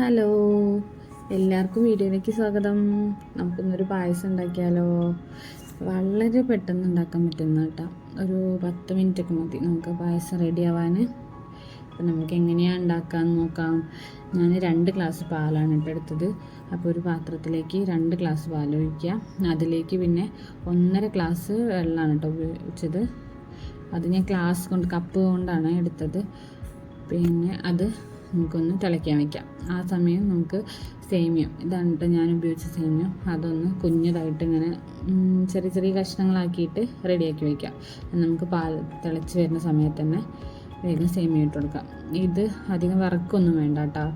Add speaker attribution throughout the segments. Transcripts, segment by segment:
Speaker 1: Hello, എല്ലാവർക്കും വീഡിയോയിലേക്ക് സ്വാഗതം. നമുക്കിന്നൊരു പായസം ഉണ്ടാക്കിയാലോ? വളരെ പെട്ടെന്ന് ഉണ്ടാക്കാൻ പറ്റുന്ന കേട്ടോ. ഒരു 10 മിനിറ്റൊക്കെ മതി നമുക്ക് പായസം റെഡി ആവാൻ. അപ്പം നമുക്ക് എങ്ങനെയാണ് ഉണ്ടാക്കാമെന്ന് നോക്കാം. ഞാൻ 2 ഗ്ലാസ് പാലാണ് എടുത്തത്. അപ്പോൾ ഒരു പാത്രത്തിലേക്ക് 2 ഗ്ലാസ് പാൽ ഒഴിക്കുക. അതിലേക്ക് പിന്നെ 1.5 ഗ്ലാസ് വെള്ളമാണ് കേട്ടോ ഉപയോഗിച്ചത്. അത് ഞാൻ കപ്പ് കൊണ്ടാണ് എടുത്തത്. പിന്നെ അത് നമുക്കൊന്ന് തിളയ്ക്കാൻ വയ്ക്കാം. ആ സമയം നമുക്ക് സേമിയം, ഇതാണ് കേട്ടോ ഞാൻ ഉപയോഗിച്ച സേമിയം, അതൊന്ന് കുഞ്ഞതായിട്ട് ഇങ്ങനെ ചെറിയ ചെറിയ കഷ്ണങ്ങളാക്കിയിട്ട് റെഡിയാക്കി വയ്ക്കാം. നമുക്ക് പാൽ തിളച്ച് വരുന്ന സമയത്ത് തന്നെ വേഗം സേമിയ ഇട്ട് കൊടുക്കാം. ഇത് അധികം വറക്കൊന്നും വേണ്ട കേട്ടോ,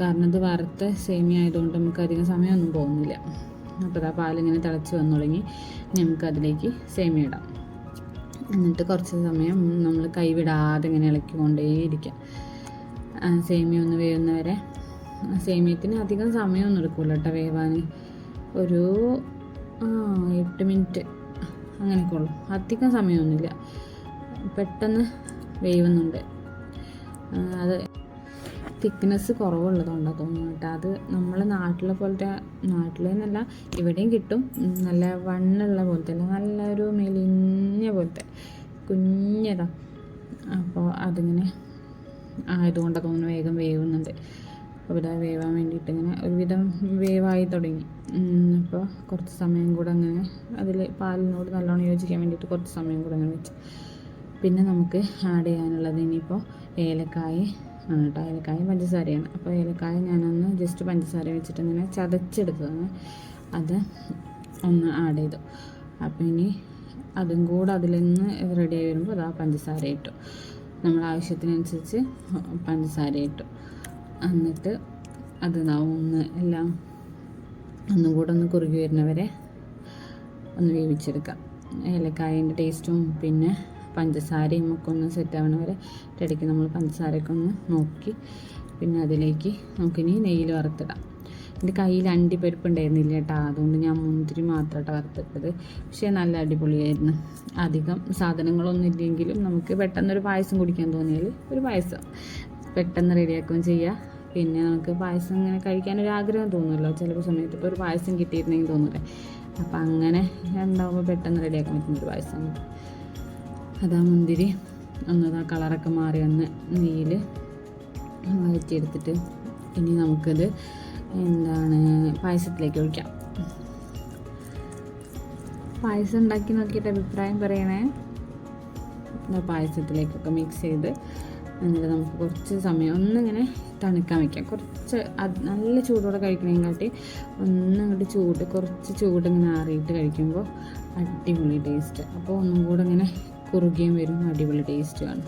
Speaker 1: കാരണം ഇത് വറുത്ത സേമിയ ആയതുകൊണ്ട് നമുക്ക് അധികം സമയമൊന്നും പോകുന്നില്ല. അപ്പോൾ ആ പാലിങ്ങനെ തിളച്ച് വന്നു തുടങ്ങി. നമുക്കതിലേക്ക് സേമിയ ഇടാം. എന്നിട്ട് കുറച്ച് സമയം നമ്മൾ കൈവിടാതെ ഇങ്ങനെ ഇളക്കിക്കൊണ്ടേയിരിക്കാം. സേമിയ ഒന്ന് വേവുന്നവരെ. സേമിയത്തിന് അധികം സമയമൊന്നും എടുക്കില്ല കേട്ടോ വേവാൻ. ഒരു 8 മിനിറ്റ് അങ്ങനെയൊക്കെ ഉള്ളു, അധികം സമയമൊന്നുമില്ല. പെട്ടെന്ന് വേവുന്നുണ്ട്. അത് തിക്നെസ് കുറവുള്ളതുകൊണ്ടാണ് തോന്നുന്നു കേട്ടോ. അത് നമ്മൾ നാട്ടിലെ പോലത്തെ, നാട്ടിലെന്നല്ല ഇവിടെയും കിട്ടും, നല്ല വണ്ണുള്ള പോലത്തെ അല്ല, നല്ലൊരു മെലിഞ്ഞ പോലത്തെ കുഞ്ഞതാണ്. അപ്പോൾ അതിങ്ങനെ ആയതുകൊണ്ടാണ് തോന്നുന്നു വേഗം വേവുന്നുണ്ട്. അപ്പോൾ ഇവിടെ വേവാൻ വേണ്ടിയിട്ട് ഇങ്ങനെ ഒരുവിധം വേവായി തുടങ്ങി. അപ്പോൾ കുറച്ച് സമയം കൂടെ അങ്ങനെ അതിൽ പാലിനോട് നല്ലോണം യോജിക്കാൻ വേണ്ടിയിട്ട് കുറച്ച് സമയം കൂടെ അങ്ങനെ വെച്ച്. പിന്നെ നമുക്ക് ആഡ് ചെയ്യാനുള്ളത് ഇനിയിപ്പോൾ ഏലക്കായ ആണ് കേട്ടോ. ഏലക്കായും പഞ്ചസാരയാണ്. അപ്പോൾ ഏലക്കായ ഞാനൊന്ന് ജസ്റ്റ് പഞ്ചസാര വെച്ചിട്ട് ഇങ്ങനെ ചതച്ചെടുത്തതാണ്. അത് ഒന്ന് ആഡ് ചെയ്തു. അപ്പോൾ ഇനി അതും കൂടെ അതിൽ നിന്ന് റെഡിയായി വരുമ്പോൾ അതാ പഞ്ചസാര ഇട്ടു. നമ്മൾ ആവശ്യത്തിനനുസരിച്ച് പഞ്ചസാര ഇട്ടു. എന്നിട്ട് അത് എല്ലാം ഒന്നും കൂടെ ഒന്ന് കുറുകി വരുന്നവരെ ഒന്ന് വേവിച്ചെടുക്കാം. ഏലക്കായൻ്റെ ടേസ്റ്റും പിന്നെ പഞ്ചസാരയും ഒക്കെ ഒന്ന് സെറ്റ് ആവണ വരെ ഇടയ്ക്ക് നമ്മൾ പഞ്ചസാരയൊക്കെ ഒന്ന് നോക്കി പിന്നെ അതിലേക്ക് നമുക്കിനി നെയ്യിൽ വറുത്തിടാം. എൻ്റെ കയ്യിൽ അണ്ടിപ്പരിപ്പ് ഉണ്ടായിരുന്നില്ല കേട്ടോ, അതുകൊണ്ട് ഞാൻ മുന്തിരി മാത്രമായിട്ട് വറുത്തിട്ടത്. പക്ഷേ നല്ല അടിപൊളിയായിരുന്നു. അധികം സാധനങ്ങളൊന്നും ഇല്ലെങ്കിലും നമുക്ക് പെട്ടെന്നൊരു പായസം കുടിക്കാൻ തോന്നിയാൽ ഒരു പായസം പെട്ടെന്ന് റെഡിയാക്കുകയും ചെയ്യാം. പിന്നെ നമുക്ക് പായസം ഇങ്ങനെ കഴിക്കാനൊരു ആഗ്രഹം തോന്നുമല്ലോ ചില സമയത്ത്. ഇപ്പോൾ ഒരു പായസം കിട്ടിയിരുന്നെങ്കിൽ തോന്നില്ലേ. അപ്പം അങ്ങനെ ഉണ്ടാകുമ്പോൾ പെട്ടെന്ന് റെഡിയാക്കാൻ പറ്റുന്നൊരു പായസം. അതാ മുന്തിരി ഒന്നതാ കളറൊക്കെ മാറി വന്ന് നെയ്യിൽ വഴറ്റിയെടുത്തിട്ട് ഇനി നമുക്കത് പായസത്തിലേക്ക് ഒഴിക്കാം. പായസം ഉണ്ടാക്കി നോക്കിയിട്ട് അഭിപ്രായം പറയണേ. പായസത്തിലേക്കൊക്കെ മിക്സ് ചെയ്ത് എന്നിട്ട് നമുക്ക് കുറച്ച് സമയം ഒന്നിങ്ങനെ തണുക്കാൻ വയ്ക്കാം. കുറച്ച് നല്ല ചൂടോടെ കഴിക്കണേക്കാട്ടി ഒന്നങ്ങോട്ട് കുറച്ച് ചൂട് ഇങ്ങനെ ആറിയിട്ട് കഴിക്കുമ്പോൾ അടിപൊളി ടേസ്റ്റ്. അപ്പോൾ ഒന്നും കൂടെ ഇങ്ങനെ കുറുകിയും വരും, അടിപൊളി ടേസ്റ്റ് കാണും.